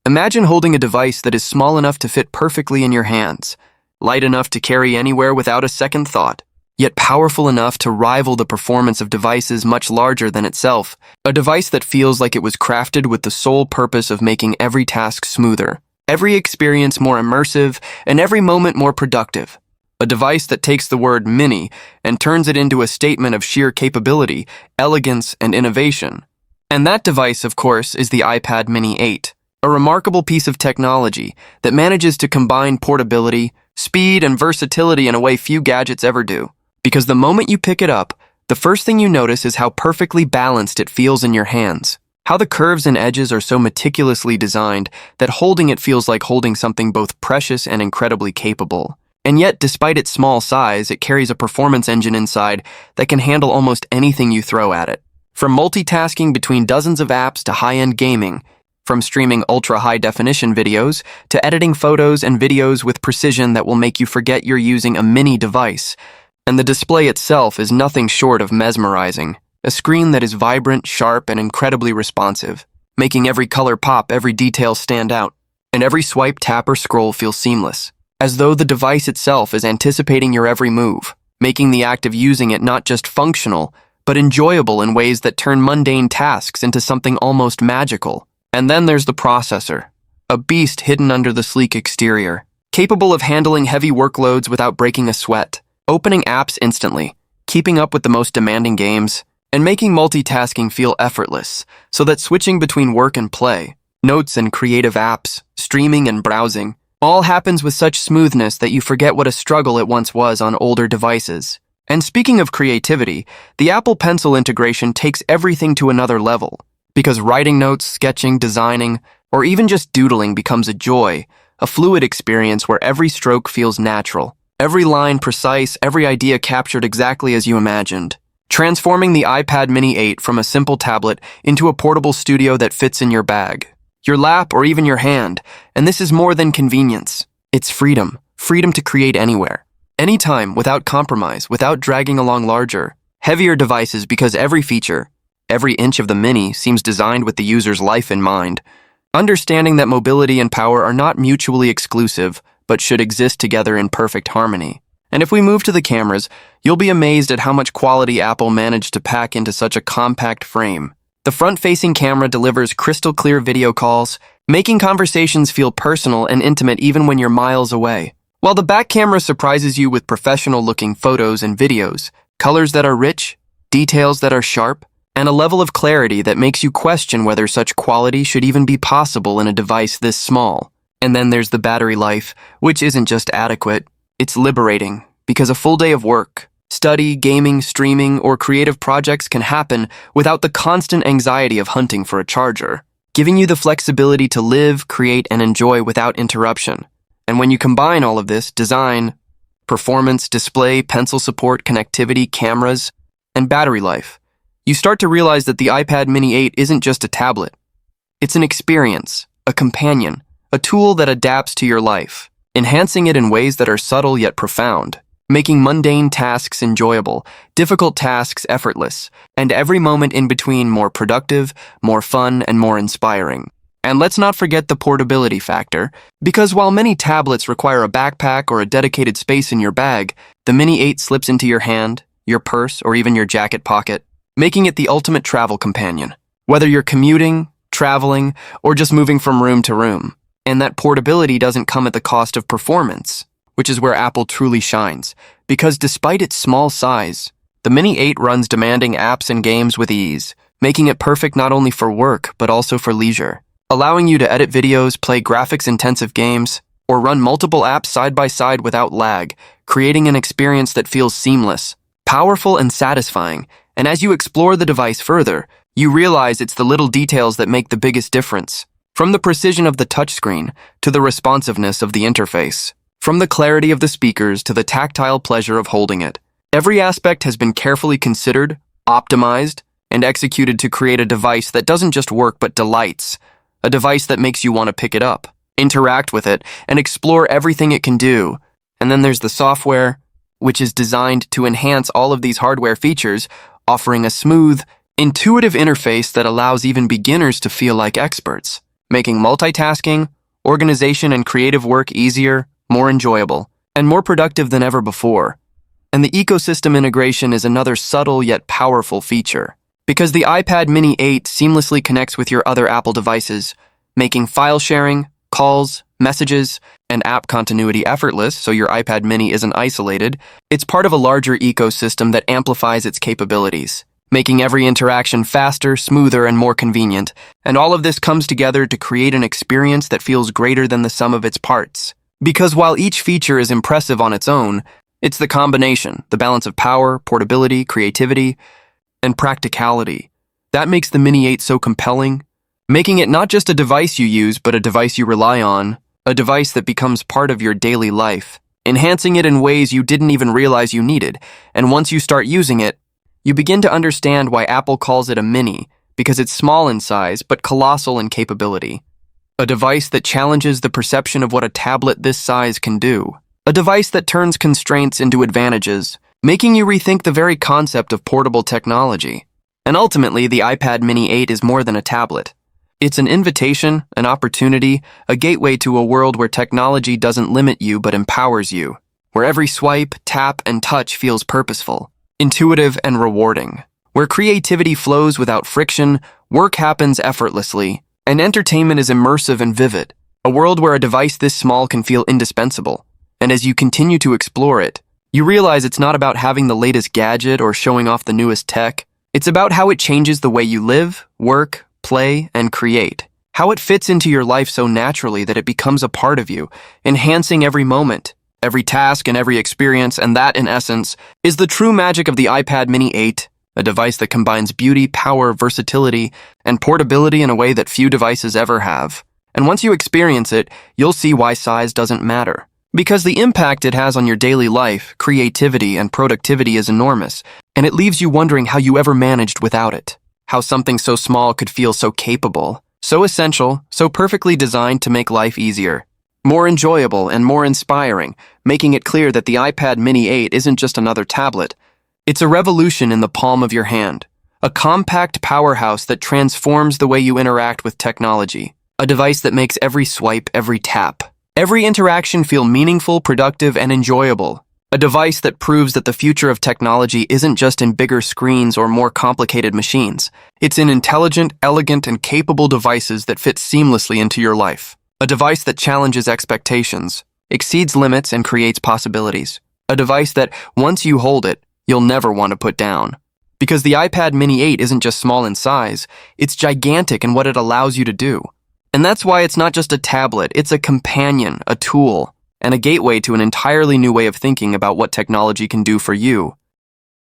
Imagine holding a device that is small enough to fit perfectly in your hands, light enough to carry anywhere without a second thought, yet powerful enough to rival the performance of devices much larger than itself. A device that feels like it was crafted with the sole purpose of making every task smoother, every experience more immersive, and every moment more productive. A device that takes the word mini and turns it into a statement of sheer capability, elegance, and innovation. And that device, of course, is the iPad Mini 8, a remarkable piece of technology that manages to combine portability, speed, and versatility in a way few gadgets ever do. Because the moment you pick it up, the first thing you notice is how perfectly balanced it feels in your hands. How the curves and edges are so meticulously designed that holding it feels like holding something both precious and incredibly capable. And yet, despite its small size, it carries a performance engine inside that can handle almost anything you throw at it. From multitasking between dozens of apps to high-end gaming, from streaming ultra-high-definition videos to editing photos and videos with precision that will make you forget you're using a mini device. And the display itself is nothing short of mesmerizing, a screen that is vibrant, sharp, and incredibly responsive, making every color pop, every detail stand out, and every swipe, tap, or scroll feel seamless, as though the device itself is anticipating your every move, making the act of using it not just functional, but enjoyable in ways that turn mundane tasks into something almost magical. And then there's the processor, a beast hidden under the sleek exterior, capable of handling heavy workloads without breaking a sweat, opening apps instantly, keeping up with the most demanding games, and making multitasking feel effortless, so that switching between work and play, notes and creative apps, streaming and browsing, all happens with such smoothness that you forget what a struggle it once was on older devices. And speaking of creativity, the Apple Pencil integration takes everything to another level, because writing notes, sketching, designing, or even just doodling becomes a joy, a fluid experience where every stroke feels natural, every line precise, every idea captured exactly as you imagined, transforming the iPad Mini 8 from a simple tablet into a portable studio that fits in your bag, your lap, or even your hand. And this is more than convenience. It's freedom. Freedom to create anywhere, anytime, without compromise, without dragging along larger, heavier devices, because every feature, every inch of the Mini seems designed with the user's life in mind. Understanding that mobility and power are not mutually exclusive, but should exist together in perfect harmony. And if we move to the cameras, you'll be amazed at how much quality Apple managed to pack into such a compact frame. The front-facing camera delivers crystal-clear video calls, making conversations feel personal and intimate even when you're miles away. While the back camera surprises you with professional-looking photos and videos, colors that are rich, details that are sharp, and a level of clarity that makes you question whether such quality should even be possible in a device this small. And then there's the battery life, which isn't just adequate, it's liberating, because a full day of work, study, gaming, streaming, or creative projects can happen without the constant anxiety of hunting for a charger, giving you the flexibility to live, create, and enjoy without interruption. And when you combine all of this, design, performance, display, pencil support, connectivity, cameras, and battery life, you start to realize that the iPad Mini 8 isn't just a tablet. It's an experience, a companion, a tool that adapts to your life, enhancing it in ways that are subtle yet profound, making mundane tasks enjoyable, difficult tasks effortless, and every moment in between more productive, more fun, and more inspiring. And let's not forget the portability factor, because while many tablets require a backpack or a dedicated space in your bag, the Mini 8 slips into your hand, your purse, or even your jacket pocket, making it the ultimate travel companion, whether you're commuting, traveling, or just moving from room to room. And that portability doesn't come at the cost of performance, which is where Apple truly shines, because despite its small size, the Mini 8 runs demanding apps and games with ease, making it perfect not only for work, but also for leisure, allowing you to edit videos, play graphics-intensive games, or run multiple apps side by side without lag, creating an experience that feels seamless, powerful, and satisfying. And as you explore the device further, you realize it's the little details that make the biggest difference. From the precision of the touchscreen to the responsiveness of the interface, from the clarity of the speakers to the tactile pleasure of holding it, every aspect has been carefully considered, optimized, and executed to create a device that doesn't just work but delights, a device that makes you want to pick it up, interact with it, and explore everything it can do. And then there's the software, which is designed to enhance all of these hardware features, offering a smooth, intuitive interface that allows even beginners to feel like experts. making multitasking, organization, and creative work easier, more enjoyable, and more productive than ever before. And the ecosystem integration is another subtle yet powerful feature, because the iPad mini 8 seamlessly connects with your other Apple devices, making file sharing, calls, messages, and app continuity effortless so your iPad mini isn't isolated. It's part of a larger ecosystem that amplifies its capabilities, making every interaction faster, smoother, and more convenient. And all of this comes together to create an experience that feels greater than the sum of its parts. Because while each feature is impressive on its own, it's the combination, the balance of power, portability, creativity, and practicality that makes the Mini 8 so compelling, making it not just a device you use, but a device you rely on, a device that becomes part of your daily life, enhancing it in ways you didn't even realize you needed. And once you start using it, you begin to understand why Apple calls it a mini, because it's small in size but colossal in capability. A device that challenges the perception of what a tablet this size can do. A device that turns constraints into advantages, making you rethink the very concept of portable technology. And ultimately, the iPad mini 8 is more than a tablet. It's an invitation, an opportunity, a gateway to a world where technology doesn't limit you but empowers you, where every swipe, tap, and touch feels purposeful, intuitive, and rewarding, where creativity flows without friction, work happens effortlessly, and entertainment is immersive and vivid, a world where a device this small can feel indispensable. And as you continue to explore it, you realize it's not about having the latest gadget or showing off the newest tech. It's about how it changes the way you live, work, play, and create. How it fits into your life so naturally that it becomes a part of you, enhancing every moment, every task, and every experience. And that, in essence, is the true magic of the iPad mini 8, a device that combines beauty, power, versatility, and portability in a way that few devices ever have. And once you experience it, you'll see why size doesn't matter. Because the impact it has on your daily life, creativity, and productivity is enormous, and it leaves you wondering how you ever managed without it. How something so small could feel so capable, so essential, so perfectly designed to make life easier, more enjoyable, and more inspiring, making it clear that the iPad mini 8 isn't just another tablet. It's a revolution in the palm of your hand, a compact powerhouse that transforms the way you interact with technology, a device that makes every swipe, every tap, every interaction feel meaningful, productive, and enjoyable. A device that proves that the future of technology isn't just in bigger screens or more complicated machines. It's in intelligent, elegant, and capable devices that fit seamlessly into your life. A device that challenges expectations, exceeds limits, and creates possibilities. A device that, once you hold it, you'll never want to put down. Because the iPad mini 8 isn't just small in size, it's gigantic in what it allows you to do. And that's why it's not just a tablet, it's a companion, a tool, and a gateway to an entirely new way of thinking about what technology can do for you.